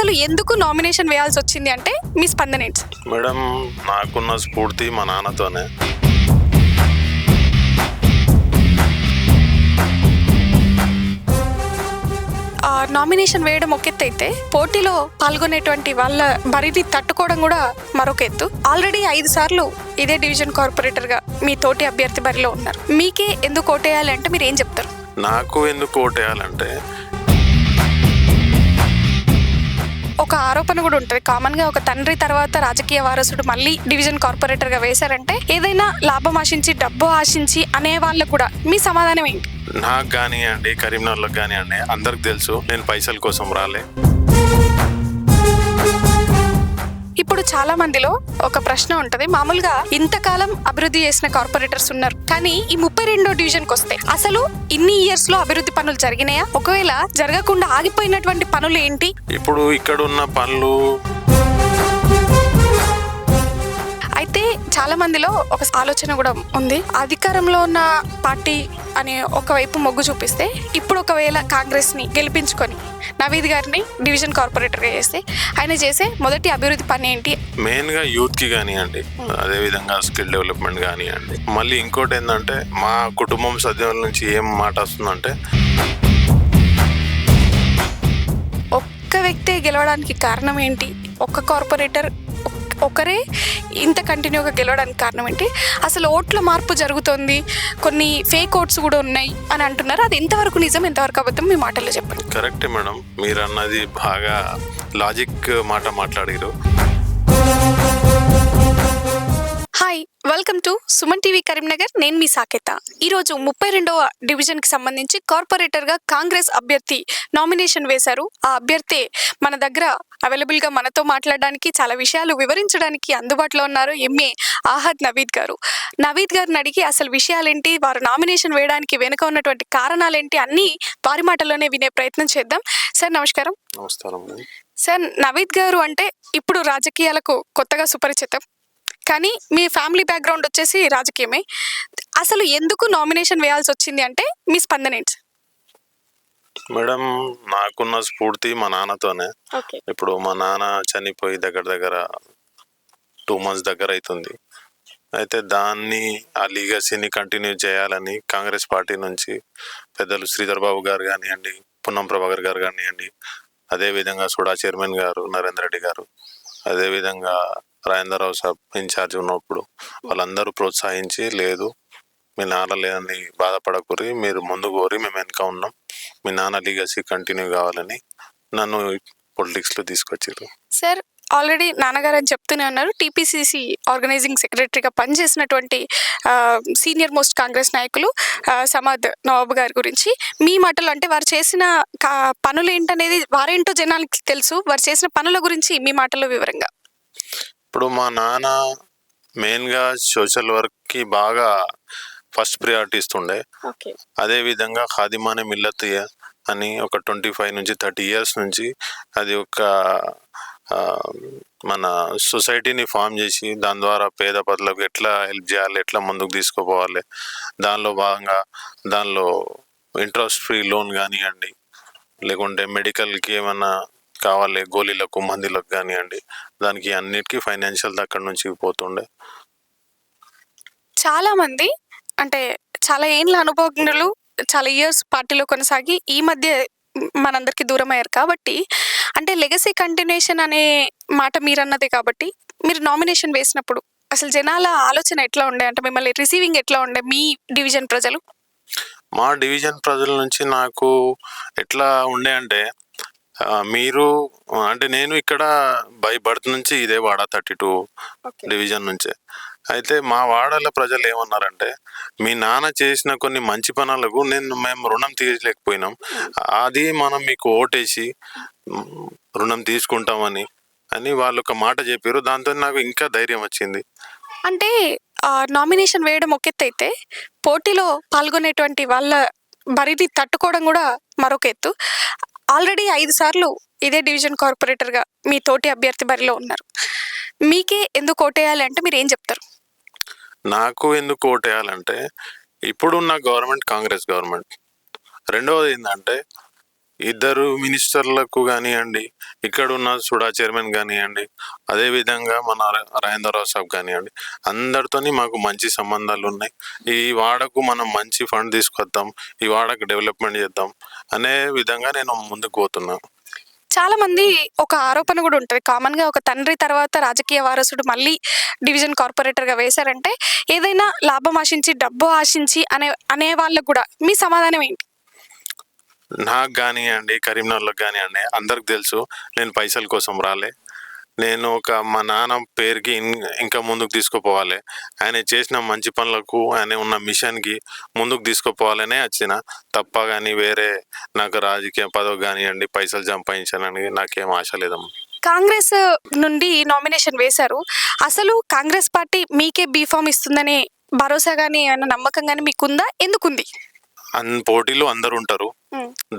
అసలు ఎందుకు నామినేషన్ వేయాల్సి వచ్చింది అంటే మీ స్పందన ఏంటి? మేడం, నాకున్న స్ఫూర్తి మా నాన్నతోనే. నామినేషన్ వేయడం ఒక ఎత్తు అయితే పోటీలో పాల్గొనేటువంటి వాళ్ళ బరిని తట్టుకోవడం కూడా మరొక ఎత్తు. ఆల్రెడీ 5 సార్లు ఇదే డివిజన్ కార్పొరేటర్ గా మీ తోటి అభ్యర్థి బరిలో ఉన్నారు. మీకే ఎందుకు ఓటేయాలి అంటే మీరు ఏం చెప్తారు? నాకు ఎందుకు ఓటేయాలంటే ఒక ఆరోపణ కూడా ఉంటుంది కామన్ గా, ఒక తండ్రి తర్వాత రాజకీయ వారసుడు మళ్ళీ డివిజన్ కార్పొరేటర్ గా వేశారంటే ఏదైనా లాభం ఆశించి డబ్బు ఆశించి అనే వాళ్ళకు కూడా మీ సమాధానం ఏంటి? నాకు కానివ్వండి, కరీంనగర్లకు కానివ్వండి, అందరికి తెలుసు నేను పైసల కోసం రాలే. ఇప్పుడు చాలా మందిలో ఒక ప్రశ్న ఉంటది, మామూలుగా ఇంతకాలం అభివృద్ధి చేసిన కార్పొరేటర్స్ ఉన్నారు, కానీ ఈ 32వ డివిజన్కి వస్తే అసలు ఇన్ని ఇయర్స్ లో అభివృద్ధి పనులు జరిగినాయా? ఒకవేళ జరగకుండా ఆగిపోయినటువంటి పనులు ఏంటి? ఇప్పుడు ఇక్కడ ఉన్న పనులు అయితే చాలా మందిలో ఒక ఆలోచన కూడా ఉంది, అధికారంలో ఉన్న పార్టీ అని ఒకవైపు మొగ్గు చూపిస్తే ఇప్పుడు ఒకవేళ కాంగ్రెస్ ని గెలిపించుకొని నవీద్ గారిని డివిజన్ కార్పొరేటర్ గా చేస్తే ఆయన చేసే మొదటి అభివృద్ధి పని ఏంటి? మెయిన్ గా యూత్ కి కానివ్వండి, అదే విధంగా స్కిల్ డెవలప్మెంట్ కానివ్వండి. మళ్ళీ ఇంకోటి ఏంటంటే మా కుటుంబం సభ్యుల నుంచి ఏం మాట వస్తుందంటే ఒక్క వ్యక్తే గెలవడానికి కారణం ఏంటి? ఒక్క కార్పొరేటర్ ఒకరే ఇంత కంటిన్యూగా గెలవడానికి కారణం ఏంటి? అసలు ఓట్ల మార్పు జరుగుతుంది, కొన్ని ఫేక్ ఓట్స్ కూడా ఉన్నాయి అని అంటున్నారు. అది ఎంతవరకు నిజం, ఎంతవరకు అబద్ధం? మీ మాటల్లో చెప్పండి. కరెక్టే మేడం, మీరు అన్నది బాగా లాజిక్ మాట మాట్లాడారు. Hi, welcome to Suman TV Karimnagar. నేను మీ సాకేత. ఈరోజు 32వ డివిజన్ కి సంబంధించి కార్పొరేటర్ గా కాంగ్రెస్ అభ్యర్థి నామినేషన్ వేశారు. ఆ అభ్యర్థి మన దగ్గర అవైలబుల్ గా మనతో మాట్లాడడానికి, చాలా విషయాలు వివరించడానికి అందుబాటులో ఉన్నారు. ఎంఏ ఆహద్ నవీద్ గారు. నవీద్ గారిని అడిగి అసలు విషయాలేంటి, వారు నామినేషన్ వేయడానికి వెనుక ఉన్నటువంటి కారణాలేంటి అన్ని వారి మాటలోనే వినే ప్రయత్నం చేద్దాం. సార్ నమస్కారం. నమస్కారం. సార్, నవీద్ గారు అంటే ఇప్పుడు రాజకీయాలకు కొత్తగా సుపరిచితం, కానీ మీ ఫ్యామిలీ బ్యాక్గ్రౌండ్ వచ్చేసి రాజకీయమే. అసలు ఎందుకు నామినేషన్ వేయాల్సి వచ్చింది అంటే మీ స్పందన ఏంటి? మేడం, నాకున్న స్ఫూర్తి మా నాన్నతోనే. ఇప్పుడు మా నాన్న చనిపోయి దగ్గర 2 months దగ్గర అవుతుంది. అయితే దాన్ని, ఆ లీగసీని కంటిన్యూ చేయాలని కాంగ్రెస్ పార్టీ నుంచి పెద్దలు శ్రీధర్ బాబు గారు కానివ్వండి, పున్నం ప్రభాకర్ గారు కానివ్వండి, అదేవిధంగా సుడా చైర్మన్ గారు నరేందర్ రెడ్డి గారు, అదేవిధంగా రాజేంద్రరావు సాబ్ ఇన్ఛార్జ్ ఉన్నప్పుడు వాళ్ళందరూ ప్రోత్సహించి, లేదు మీ నాన్న లేదని బాధపడకూరి, మీరు ముందు కోరి మేము వెనుక ఉన్నాం, మీ నాన్న లీగసీ కంటిన్యూ కావాలని నన్ను పొలిటిక్స్లో తీసుకొచ్చారు. సార్, ఆల్రెడీ నాన్నగారు అని చెప్తూనే ఉన్నారు, టీపీసీసీ ఆర్గనైజింగ్ సెక్రటరీగా పనిచేసినటువంటి సీనియర్ మోస్ట్ కాంగ్రెస్ నాయకులు సమాద్ నవాబ్ గారి గురించి మీ మాటలు, అంటే వారు చేసిన పనులు ఏంటనేది వారేంటో జనానికి తెలుసు, వారు చేసిన పనుల గురించి మీ మాటల్లో వివరంగా. ఇప్పుడు మా నాన్న మెయిన్గా సోషల్ వర్క్కి బాగా ఫస్ట్ ప్రియారిటీ ఇస్తుండే. అదేవిధంగా ఖాదిమానే మిల్లత్ అని ఒక 25 నుంచి 30 years నుంచి అది ఒక మన సొసైటీని ఫామ్ చేసి దాని ద్వారా పేద ప్రజలకు ఎట్లా హెల్ప్ చేయాలి, ఎట్లా ముందుకు తీసుకుపోవాలి, దానిలో భాగంగా దానిలో ఇంట్రెస్ట్ ఫ్రీ లోన్ కానివ్వండి, లేకుంటే మెడికల్కి ఏమన్నా కావాలి గోళీలకు మందులకు కానివ్వండి, దానికి అన్నిటికీ ఫైనాన్షియల్ అక్కడి నుంచి పోతుండే. చాలా మంది అంటే చాలా ఏళ్ళ అనుభవజ్ఞులు చాలా ఇయర్స్ పార్టీలో కొనసాగి ఈ మధ్య మనందరికి దూరం అయ్యారు కాబట్టి, అంటే లెగసీ కంటిన్యూషన్ అనే మాట మీరు అన్నదే కాబట్టి, మీరు నామినేషన్ వేసినప్పుడు అసలు జనాల ఆలోచన ఎట్లా ఉండే, అంటే మిమ్మల్ని రిసీవింగ్ ఎట్లా ఉండే మీ డివిజన్ ప్రజలు? మా డివిజన్ ప్రజల నుంచి నాకు ఎట్లా ఉండే అంటే, మీరు అంటే నేను ఇక్కడ బై బర్త్ నుంచి ఇదే వాడ 32 డివిజన్ నుంచే. అయితే మా వాడల ప్రజలు ఏమన్నారంటే, మీ నాన్న చేసిన కొన్ని మంచి పనులకు మేము రుణం తీర్చలేకపోయినాం, అది మనం మీకు ఓటేసి రుణం తీసుకుంటామని వాళ్ళు ఒక మాట చెప్పారు. దాంతో నాకు ఇంకా ధైర్యం వచ్చింది. అంటే నామినేషన్ వేయడం ఒక ఎత్తు అయితే పోటీలో పాల్గొనేటువంటి వాళ్ళ బరిని తట్టుకోవడం కూడా మరొక ఎత్తు. ఆల్రెడీ 5 సార్లు ఇదే డివిజన్ కార్పొరేటర్ గా మీ తోటి అభ్యర్థి బరిలో ఉన్నారు. మీకే ఎందుకు ఓటేయాలి అంటే మీరు ఏం చెప్తారు? నాకు ఎందుకు ఓటేయాలంటే, ఇప్పుడున్న గవర్నమెంట్ కాంగ్రెస్ గవర్నమెంట్. రెండవది ఏంటంటే, ఇద్దరు మినిస్టర్లకు కానివ్వండి, ఇక్కడ ఉన్న సుడా చైర్మన్ కానివ్వండి, అదేవిధంగా మన రాజేంద్రరావు సాబ్ కానివ్వండి, అందరితోని మాకు మంచి సంబంధాలు ఉన్నాయి. ఈ వాడకు మనం మంచి ఫండ్ తీసుకొద్దాం, ఈ వాడకు డెవలప్మెంట్ చేద్దాం అనే విధంగా నేను ముందుకు పోతున్నాను. చాలా మంది ఒక ఆరోపణ కూడా ఉంటుంది కామన్ గా, ఒక తండ్రి తర్వాత రాజకీయ వారసుడు మళ్ళీ డివిజన్ కార్పొరేటర్ గా వేశారంటే ఏదైనా లాభం ఆశించి డబ్బు ఆశించి అనే వాళ్ళకు కూడా మీ సమాధానం ఏంటి? నాకు కానివ్వండి, కరీంనగర్లకు కానివ్వండి, అందరికి తెలుసు నేను పైసల కోసం రాలే. నేను మా నాన్న పేరుకి ఇంకా ముందుకు తీసుకుపోవాలి, ఆయన చేసిన మంచి పనులకు, ఆయన ఉన్న మిషన్కి ముందుకు తీసుకుపోవాలనే వచ్చిన తప్ప. కానీ వేరే నాకు రాజకీయ పదవి కానివ్వండి, పైసలు సంపాదించాలని నాకేం ఆశ లేదమ్మా. కాంగ్రెస్ నుండి నామినేషన్ వేశారు, అసలు కాంగ్రెస్ పార్టీ మీకే బీఫామ్ ఇస్తుందనే భరోసా కానీ ఏమైనా నమ్మకం కానీ మీకుందా? ఎందుకుంది? పోటీలు అందరు ఉంటారు,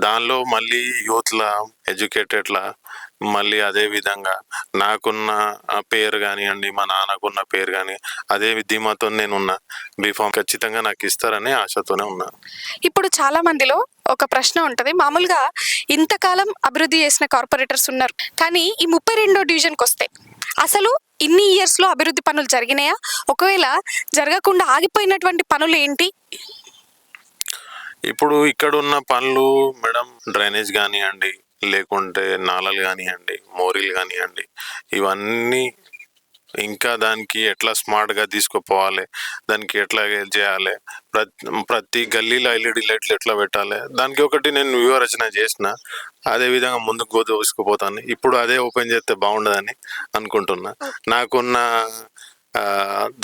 దానిలో మళ్ళీ యూత్లా, ఎడ్యుకేటెడ్లా, మళ్ళీ అదే విధంగా నాకున్న పేరు కానివ్వండి, మా నాన్నకున్న పేరు కానీ అదే ధీమాతో నేనున్నా. బీఫామ్ ఖచ్చితంగా నాకు ఇస్తారని ఆశతోనే ఉన్నా. ఇప్పుడు చాలా మందిలో ఒక ప్రశ్న ఉంటుంది, మామూలుగా ఇంతకాలం అభివృద్ధి చేసిన కార్పొరేటర్స్ ఉన్నారు, కానీ ఈ 32వ డివిజన్కి వస్తే అసలు ఇన్ని ఇయర్స్లో అభివృద్ధి పనులు జరిగినాయా? ఒకవేళ జరగకుండా ఆగిపోయినటువంటి పనులు ఏంటి? ఇప్పుడు ఇక్కడ ఉన్న పనులు మేడం, డ్రైనేజ్ కానివ్వండి, లేకుంటే నాలలు కానివ్వండి, మోరీలు కానివ్వండి, ఇవన్నీ ఇంకా దానికి ఎట్లా స్మార్ట్గా తీసుకుపోవాలి, దానికి ఎట్లా చేయాలి, ప్రతి గల్లీలో ఎల్ఈడి లైట్లు ఎట్లా పెట్టాలి, దానికి ఒకటి నేను వ్యూహరచన చేసిన. అదేవిధంగా ముందుకు తీసుకుపోతాను. ఇప్పుడు అదే ఓపెన్ చేస్తే బాగుండదని అనుకుంటున్నా. నాకున్న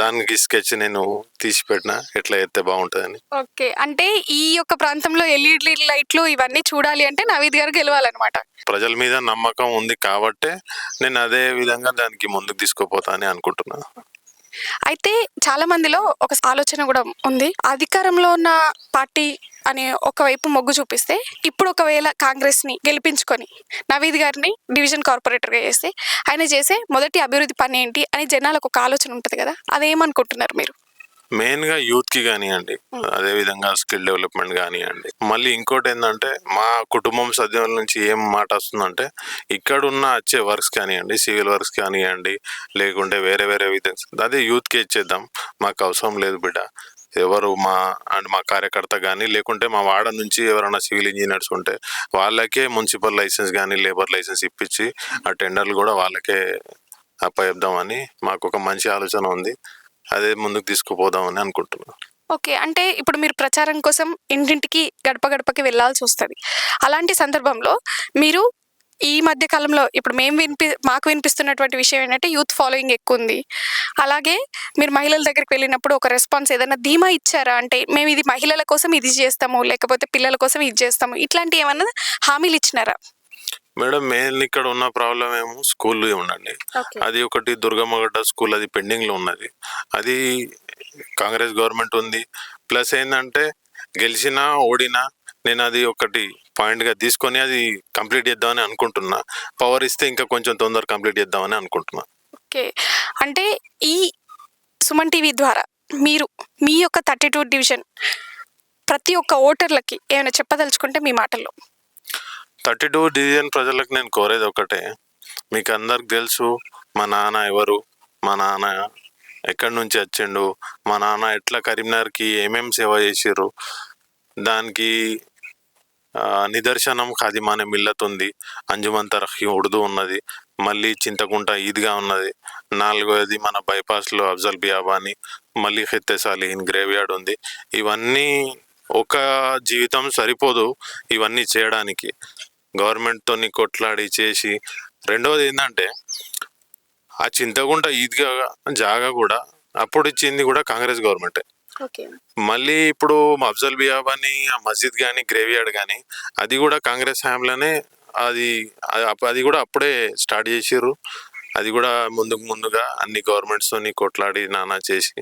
దానికి స్కెచ్ నేను తీసి పెట్టిన, ఎట్లా చేస్తే బాగుంటుందని. ఓకే, అంటే ఈ యొక్క ప్రాంతంలో ఎల్ఈడి లైట్లు ఇవన్నీ చూడాలి అంటే నవీద్ గారు గెలవాలన్నమాట. ప్రజల మీద నమ్మకం ఉంది కాబట్టే నేను అదే విధంగా దానికి ముందుకు తీసుకుపోతా అని అనుకుంటున్నా. అయితే చాలా మందిలో ఒక ఆలోచన కూడా ఉంది, అధికారంలో ఉన్న పార్టీ అని ఒకవైపు మొగ్గు చూపిస్తే, ఇప్పుడు ఒకవేళ కాంగ్రెస్ ని గెలిపించుకొని నవీద్ గారిని డివిజన్ కార్పొరేటర్ గా చేస్తే ఆయన చేసే మొదటి అభివృద్ధి పని ఏంటి అని జనాలకు ఒక ఆలోచన ఉంటుంది కదా, అదేమనుకుంటున్నారు మీరు? మెయిన్గా యూత్కి కానివ్వండి, అదేవిధంగా స్కిల్ డెవలప్మెంట్ కానివ్వండి. మళ్ళీ ఇంకోటి ఏంటంటే, మా కుటుంబం సభ్యుల నుంచి ఏం మాట వస్తుందంటే, ఇక్కడున్న వచ్చే వర్క్స్ కానివ్వండి, సివిల్ వర్క్స్ కానివ్వండి, లేకుంటే వేరే వేరే విధంగా అదే యూత్కి ఇచ్చేద్దాం, మాకు అవసరం లేదు బిడ్డ. ఎవరు మా కార్యకర్త కానీ, లేకుంటే మా వాడ నుంచి ఎవరైనా సివిల్ ఇంజనీర్స్ ఉంటే వాళ్ళకే మున్సిపల్ లైసెన్స్ కానీ, లేబర్ లైసెన్స్ ఇప్పించి ఆ టెండర్లు కూడా వాళ్ళకే అప్పచెప్దామని మాకు ఒక మంచి ఆలోచన ఉంది. అదే ముందుకు తీసుకుపోదామని అనుకుంటున్నాను. ఓకే, అంటే ఇప్పుడు మీరు ప్రచారం కోసం ఇంటింటికి గడప గడపకి వెళ్ళాల్సి వస్తుంది. అలాంటి సందర్భంలో మీరు ఈ మధ్య కాలంలో ఇప్పుడు మాకు వినిపిస్తున్నటువంటి విషయం ఏంటంటే యూత్ ఫాలోయింగ్ ఎక్కువ ఉంది. అలాగే మీరు మహిళల దగ్గరికి వెళ్ళినప్పుడు ఒక రెస్పాన్స్ ఏదైనా ధీమా ఇచ్చారా? అంటే మేము ఇది మహిళల కోసం ఇది చేస్తాము, లేకపోతే పిల్లల కోసం ఇది చేస్తాము, ఇట్లాంటి ఏమన్నా హామీలు ఇచ్చినారా? మేడం, మెయిన్ ఇక్కడ ఉన్న ప్రాబ్లం ఏమో స్కూల్ ఉండండి. అది ఒకటి దుర్గమ్మగడ్డ స్కూల్, అది పెండింగ్లో ఉన్నది. అది కాంగ్రెస్ గవర్నమెంట్ ఉంది. ప్లస్ ఏంటంటే గెలిచినా ఓడినా నేను అది ఒకటి పాయింట్గా తీసుకొని అది కంప్లీట్ చేద్దామని అనుకుంటున్నా. పవర్ ఇస్తే ఇంకా కొంచెం తొందరగా కంప్లీట్ చేద్దామని అనుకుంటున్నా. ఓకే, అంటే ఈ సుమన్ టీవీ ద్వారా మీరు మీ యొక్క 32 డివిజన్ ప్రతి ఒక్క ఓటర్లకి ఏమైనా చెప్పదలుచుకుంటే మీ మాటల్లో. 32 డివిజన్ ప్రజలకు నేను కోరేది ఒకటే, మీకు అందరికి తెలుసు మా నాన్న ఎవరు, మా నాన్న ఎక్కడి నుంచి వచ్చిండు, మా నాన్న ఎట్లా కరీంనగర్కి ఏమేమి సేవ చేసిర్రు, దానికి నిదర్శనం ఖాదిమానే మిల్లత్ ఉంది, అంజుమన్ తరహీ ఉర్దూ ఉన్నది, మళ్ళీ చింతకుంట ఈద్గా ఉన్నది, 4వది మన బైపాస్లో అఫ్జల్ బియాబాని, మళ్ళీ ఖిత్తే సాలిహీన్ గ్రేవ్ యార్డ్ ఉంది. ఇవన్నీ ఒక జీవితం సరిపోదు ఇవన్నీ చేయడానికి, గవర్నమెంట్తో కొట్లాడి చేసి. రెండవది ఏంటంటే ఆ చింతకుంట ఈద్గా జాగా కూడా అప్పుడు ఇచ్చింది కూడా కాంగ్రెస్ గవర్నమెంటే. మళ్ళీ ఇప్పుడు అఫ్జల్ బియాబాని ఆ మస్జిద్ కానీ, గ్రేవ్ యార్డ్ కానీ అది కూడా కాంగ్రెస్ హయాంలోనే అది కూడా అప్పుడే స్టార్ట్ చేసిర్రు. అది కూడా ముందుగా అన్ని గవర్నమెంట్స్తో కొట్లాడి నానా చేసి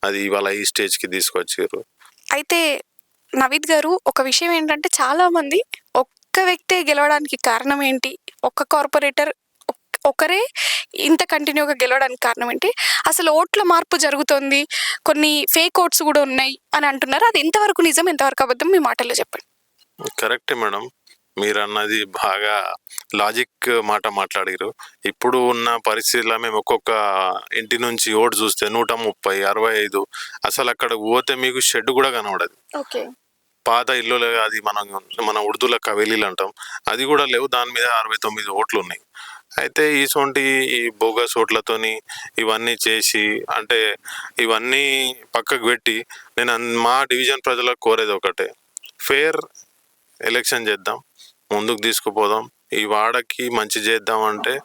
అది ఇవాళ ఈ స్టేజ్కి తీసుకొచ్చారు. అయితే నవీద్ గారు, ఒక విషయం ఏంటంటే చాలా మంది ఒక్క వ్యక్తే గెలవడానికి కారణం ఏంటి, ఒక్క కార్పొరేటర్ ఒకరే ఇంత కంటిన్యూగా గెలవడానికి కారణం ఏంటి, అసలు ఓట్ల మార్పు జరుగుతుంది, కొన్ని ఫేక్ ఓట్స్ కూడా ఉన్నాయి అని అంటున్నారు. అది ఎంతవరకు నిజం, ఎంతవరకు అబద్ధం, మీ మాటల్లో చెప్పండి. కరెక్టే మేడం, మీరు అన్నది బాగా లాజిక్ మాట మాట్లాడారు. ఇప్పుడు ఉన్న పరిస్థితుల్లో మేము ఒక్కొక్క ఇంటి నుంచి ఓటు చూస్తే 130, 65, అసలు అక్కడ పోతే మీకు షెడ్ కూడా కనబడదు. ఓకే. పాత ఇల్లు అది మన ఉర్దూలో కవేలీలు అంటాం, అది కూడా లేవు. దాని మీద 69 ఓట్లు ఉన్నాయి. అయితే ఈ బోగస్ ఓట్లతోని ఇవన్నీ చేసి, అంటే ఇవన్నీ పక్కకు పెట్టి నేను మా డివిజన్ ప్రజలకు కోరేది ఒకటే, ఫేర్ ఎలక్షన్ చేద్దాం, ముందుకు తీసుకుపోదాం. ఈ వాడకి మంచి చేద్దాం అంటే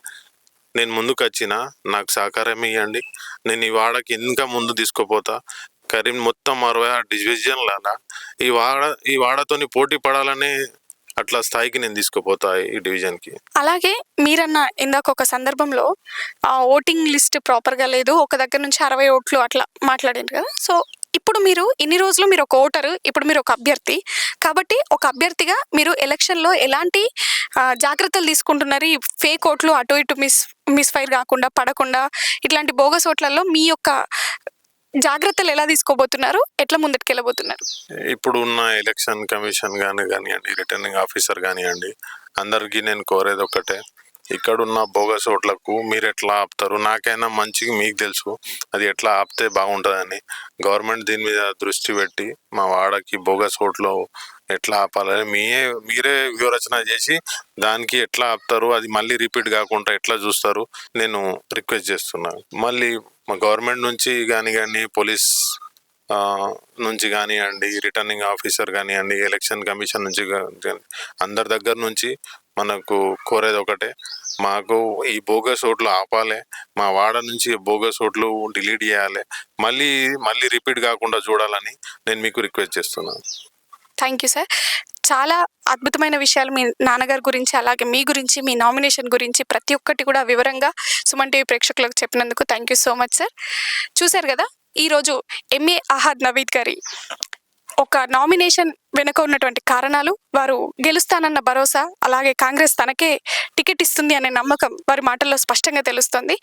నేను ముందుకు వచ్చిన నాకు సహకారం ఇవ్వండి. నేను ఈ వాడకి ఇంకా ముందు తీసుకుపోతా. మొత్తం 66 డివిజన్ల ఈ వాడతోని పోటీ పడాలని అట్లా స్థాయికి నేను తీసుకుపోతా ఈ డివిజన్కి. అలాగే మీరన్న ఇందాక ఒక సందర్భంలో ఓటింగ్ లిస్ట్ ప్రాపర్గా లేదు, ఒక దగ్గర నుంచి 60 ఓట్లు అట్లా మాట్లాడారు కదా. సో ఇప్పుడు మీరు ఇన్ని రోజులు మీరు ఒక ఓటరు, ఇప్పుడు మీరు ఒక అభ్యర్థి కాబట్టి ఒక అభ్యర్థిగా మీరు ఎలక్షన్లో ఎలాంటి జాగ్రత్తలు తీసుకుంటున్నారు? ఈ ఫేక్ ఓట్లు అటు ఇటు మిస్ఫైర్ కాకుండా, పడకుండా, ఇట్లాంటి బోగస్ ఓట్లలో మీ యొక్క జాగ్రత్తలు ఎలా తీసుకోబోతున్నారు, ఎట్లా ముందటికి వెళ్ళబోతున్నారు? ఇప్పుడు ఉన్న ఎలక్షన్ కమిషన్ కానివ్వండి, రిటర్నింగ్ ఆఫీసర్ కానివ్వండి, అందరికీ నేను కోరేది ఒకటే, ఇక్కడున్న బోగస్ ఓట్లకు మీరు ఎట్లా ఆపుతారు? నాకైనా మంచిగా మీకు తెలుసు అది ఎట్లా ఆపితే బాగుంటుందని. గవర్నమెంట్ దీని మీద దృష్టి పెట్టి మా వాడకి బోగస్ ఓట్లు ఎట్లా ఆపాలని మీరే వివరచన చేసి దానికి ఎట్లా ఆపుతారు, అది మళ్ళీ రిపీట్ కాకుండా ఎట్లా చూస్తారు నేను రిక్వెస్ట్ చేస్తున్నాను. మళ్ళీ మా గవర్నమెంట్ నుంచి కానివ్వండి, పోలీస్ నుంచి కానివ్వండి, రిటర్నింగ్ ఆఫీసర్ కానివ్వండి, ఎలక్షన్ కమిషన్ నుంచి అందరి దగ్గర నుంచి మనకు కోరేది ఒకటే, మాకు ఈ బోగస్ ఓట్లు ఆపాలి, మా వాడ నుంచి బోగస్ ఓట్లు డిలీట్ చేయాలి, మళ్ళీ రిపీట్ కాకుండా చూడాలని నేను మీకు రిక్వెస్ట్ చేస్తున్నాను. Thank you sir. చాలా అద్భుతమైన విషయాలు మీ నాన్నగారి గురించి, అలాగే మీ గురించి, మీ నామినేషన్ గురించి ప్రతి ఒక్కటి కూడా వివరంగా సుమన్ టీవీ ప్రేక్షకులకు చెప్పినందుకు thank you so much sir. చూశారు కదా, ఈరోజు ఎంఏ అహాద్ నవీద్ గారి ఒక నామినేషన్ వెనుక ఉన్నటువంటి కారణాలు, వారు గెలుస్తానన్న భరోసా, అలాగే కాంగ్రెస్ తనకే టికెట్ ఇస్తుంది అనే నమ్మకం వారి మాటల్లో స్పష్టంగా తెలుస్తుంది.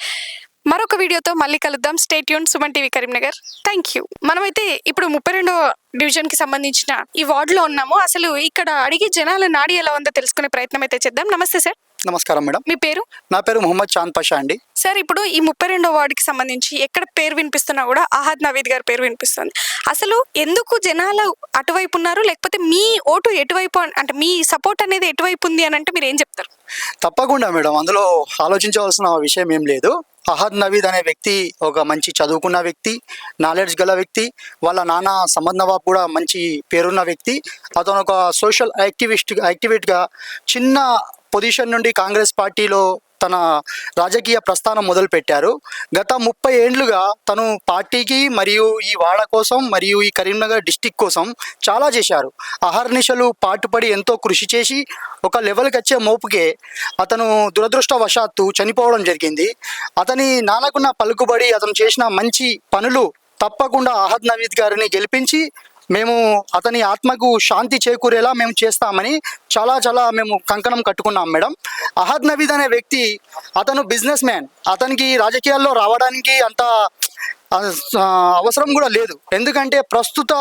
మరొక వీడియోతో మళ్ళీ కలుద్దాం. Stay tune, Suman TV Karimnagar. Thank you. మనమైతే ఇప్పుడు 32వ డివిజన్కి సంబంధించిన ఈ వార్డులో ఉన్నాము. అసలు ఇక్కడ అడిగే జనాల నాడి ఎలా ఉందో తెలుసుకునే ప్రయత్నం అయితే చేద్దాం. నమస్తే సార్. నమస్కారం మేడం. మీ పేరు? నా పేరు మొహమ్మద్ చాంద్ పాషా అండి. సార్, ఇప్పుడు ఈ 32వ వార్డుకి సంబంధించి ఎక్కడ పేరు వినిపిస్తున్నా కూడా అహాద్ నవీద్ గారి పేరు వినిపిస్తుంది. అసలు ఎందుకు జనాలు అటువైపు ఉన్నారు, లేకపోతే మీ ఓటు ఎటువైపు, అంటే మీ సపోర్ట్ అనేది ఎటువైపు ఉంది అని అంటే మీరు ఏం చెప్తారు? తప్పకుండా మేడం, అందులో ఆలోచించవలసిన విషయం ఏం లేదు. అహాద్ నవీద్ అనే వ్యక్తి ఒక మంచి చదువుకున్న వ్యక్తి, నాలెడ్జ్ గల వ్యక్తి. వాళ్ళ నాన్న సమద్ నవాబ్ కూడా మంచి పేరున్న వ్యక్తి. అతను ఒక సోషల్ యాక్టివిస్ట్గా చిన్న పొజిషన్ నుండి కాంగ్రెస్ పార్టీలో తన రాజకీయ ప్రస్థానం మొదలుపెట్టారు. గత 30 ఏండ్లుగా తను పార్టీకి మరియు ఈ వాడ కోసం మరియు ఈ కరీంనగర్ డిస్టిక్ కోసం చాలా చేశారు. అహర్నిశలు పాటుపడి ఎంతో కృషి చేసి ఒక లెవెల్కి వచ్చే మోపుకే అతను దురదృష్టవశాత్తు చనిపోవడం జరిగింది. అతని నాన్నకున్న పలుకుబడి, అతను చేసిన మంచి పనులు తప్పకుండా అహాద్ నవీద్ గారిని గెలిపించి మేము అతని ఆత్మకు శాంతి చేకూరేలా మేము చేస్తామని చాలా మేము కంకణం కట్టుకున్నాం మేడం. అహాద్ నవీద్ అనే వ్యక్తి, అతను బిజినెస్ మ్యాన్. అతనికి రాజకీయాల్లో రావడానికి అంత అవసరం కూడా లేదు. ఎందుకంటే ప్రస్తుత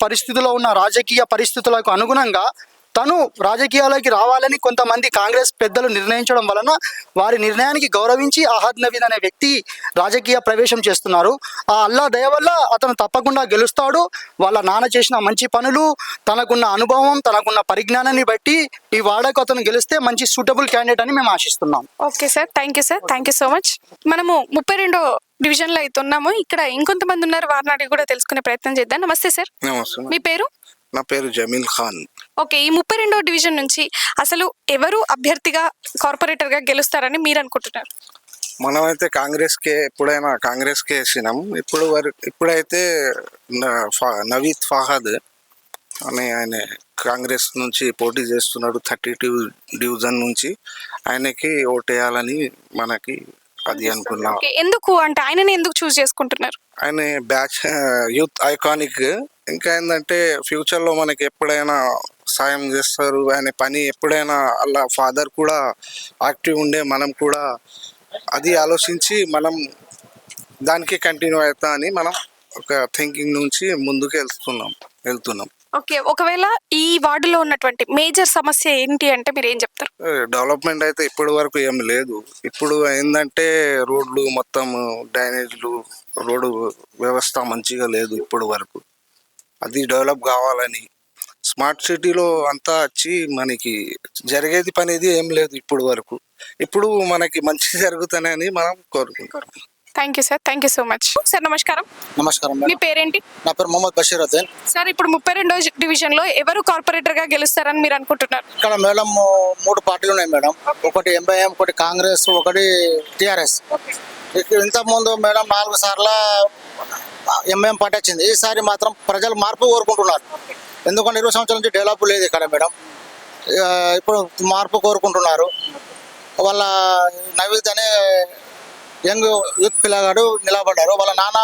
పరిస్థితుల్లో ఉన్న రాజకీయ పరిస్థితులకు అనుగుణంగా తను రాజకీయాలకి రావాలని కొంతమంది కాంగ్రెస్ పెద్దలు నిర్ణయించడం వలన వారి నిర్ణయానికి గౌరవించి అహాద్ నవీద్ అనే వ్యక్తి రాజకీయ ప్రవేశం చేస్తున్నారు. ఆ అల్లా దయ వల్ల అతను తప్పకుండా గెలుస్తాడు. వాళ్ళ నాన్న చేసిన మంచి పనులు, తనకున్న అనుభవం, తనకున్న పరిజ్ఞానాన్ని బట్టి ఈ వాడకు అతను గెలిస్తే మంచి సూటబుల్ క్యాండిడేట్ అని మేము ఆశిస్తున్నాం. Okay sir, thank you sir, thank you so much. మనము 32వ డివిజన్లో అయితే ఉన్నాము. ఇక్కడ ఇంకొంతమంది ఉన్నారు, వారిని అడిగి కూడా తెలుసుకునే ప్రయత్నం చేద్దాం. నమస్తే సార్. నమస్తే. మీ పేరు? నా పేరు జమీల్ ఖాన్. ఓకే, ఈ 32వ డివిజన్ నుంచి అసలు ఎవరు అభ్యర్థిగా కార్పొరేటర్గా గెలుస్తారని మీరు అనుకుంటున్నారు? మనమైతే ఎప్పుడైనా కాంగ్రెస్కే వేసినాం. ఇప్పుడైతే నవీద్ ఫహాద్ అని ఆయన కాంగ్రెస్ నుంచి పోటీ చేస్తున్నాడు. 32 డివిజన్ నుంచి ఆయనకి ఓటేయాలని మనకి అది అనుకున్నాం. ఎందుకు అంటే ఆయనని ఎందుకు చూస్ చేసుకుంటున్నారు? ఆయన బ్యాచ్ యూత్ ఐకానిక్. ఇంకా ఏంటంటే ఫ్యూచర్లో మనకి ఎప్పుడైనా సాయం చేస్తారు. ఆయన పని ఎప్పుడైనా అలా ఫాదర్ కూడా యాక్టివ్ ఉండే, మనం కూడా అది ఆలోచించి మనం దానికి కంటిన్యూ అవుతా అని మనం ఒక థింకింగ్ నుంచి ముందుకు వెళ్తున్నాం. ఓకే, ఒకవేళ ఈ వార్డులో ఉన్నటువంటి మేజర్ సమస్య ఏంటి అంటే మీరు ఏం చెప్తారు? డెవలప్మెంట్ అయితే ఇప్పటి వరకు ఏం లేదు. ఇప్పుడు ఏంటంటే రోడ్లు మొత్తం డ్రైనేజ్లు, రోడ్డు వ్యవస్థ మంచిగా లేదు ఇప్పటి వరకు. అది డెవలప్ కావాలని స్మార్ట్ సిటీలో అంతా వచ్చి మనకి జరిగేది పనిది ఏం లేదు ఇప్పటి వరకు. ఇప్పుడు మనకి మంచి జరుగుతానని మనం కోరుకుంటాం. Thank you sir, thank you so much. Sir నమస్కారం, నమస్కారం మీ మేడం. పేరేంటి? నా పేరు మొహమ్మద్ బషీరుద్దీన్. సార్ ఇప్పుడు 32వ డివిజన్లో ఎవరు కార్పొరేటర్గా గెలుస్తారని మీరు అనుకుంటున్నారు? ఇక్కడ మేడం 3 పార్టీలు ఉన్నాయి మేడం. ఒకటి ఎంఐఎం, ఒకటి కాంగ్రెస్, ఒకటి టిఆర్ఎస్. ఇంతకుముందు మేడం 4 సార్ల ఎంఐఎం పార్టీ వచ్చింది. ఈసారి మాత్రం ప్రజలు మార్పు కోరుకుంటున్నారు. ఎందుకంటే 20 సంవత్సరాల నుంచి డెవలప్ లేదు ఇక్కడ మేడం. ఇప్పుడు మార్పు కోరుకుంటున్నారు. వాళ్ళ నవీద్ అనే యంగ్ యూత్ పిల్లగాడు నిలబడ్డారు. వాళ్ళ నాన్న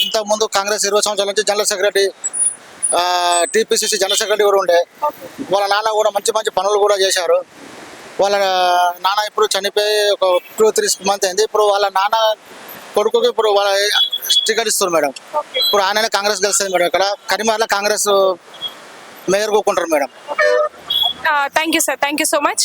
ఇంతకుముందు కాంగ్రెస్ 20 సంవత్సరాల నుంచి general secretary, TPCC general secretary కూడా ఉండే. వాళ్ళ నాన్న కూడా మంచి మంచి పనులు కూడా చేశారు. వాళ్ళ నాన్న ఇప్పుడు చనిపోయి ఒక 2-3 మంత్ అయింది. ఇప్పుడు వాళ్ళ నాన్న కొడుకుకి ఇప్పుడు వాళ్ళ టికెట్ ఇస్తారు మేడం. ఇప్పుడు ఆయననే కాంగ్రెస్ గెలుస్తుంది మేడం. ఇక్కడ కరీంనగర్లో కాంగ్రెస్ మేయర్ కూకుంటారు madam. Thank you sir, thank you so much.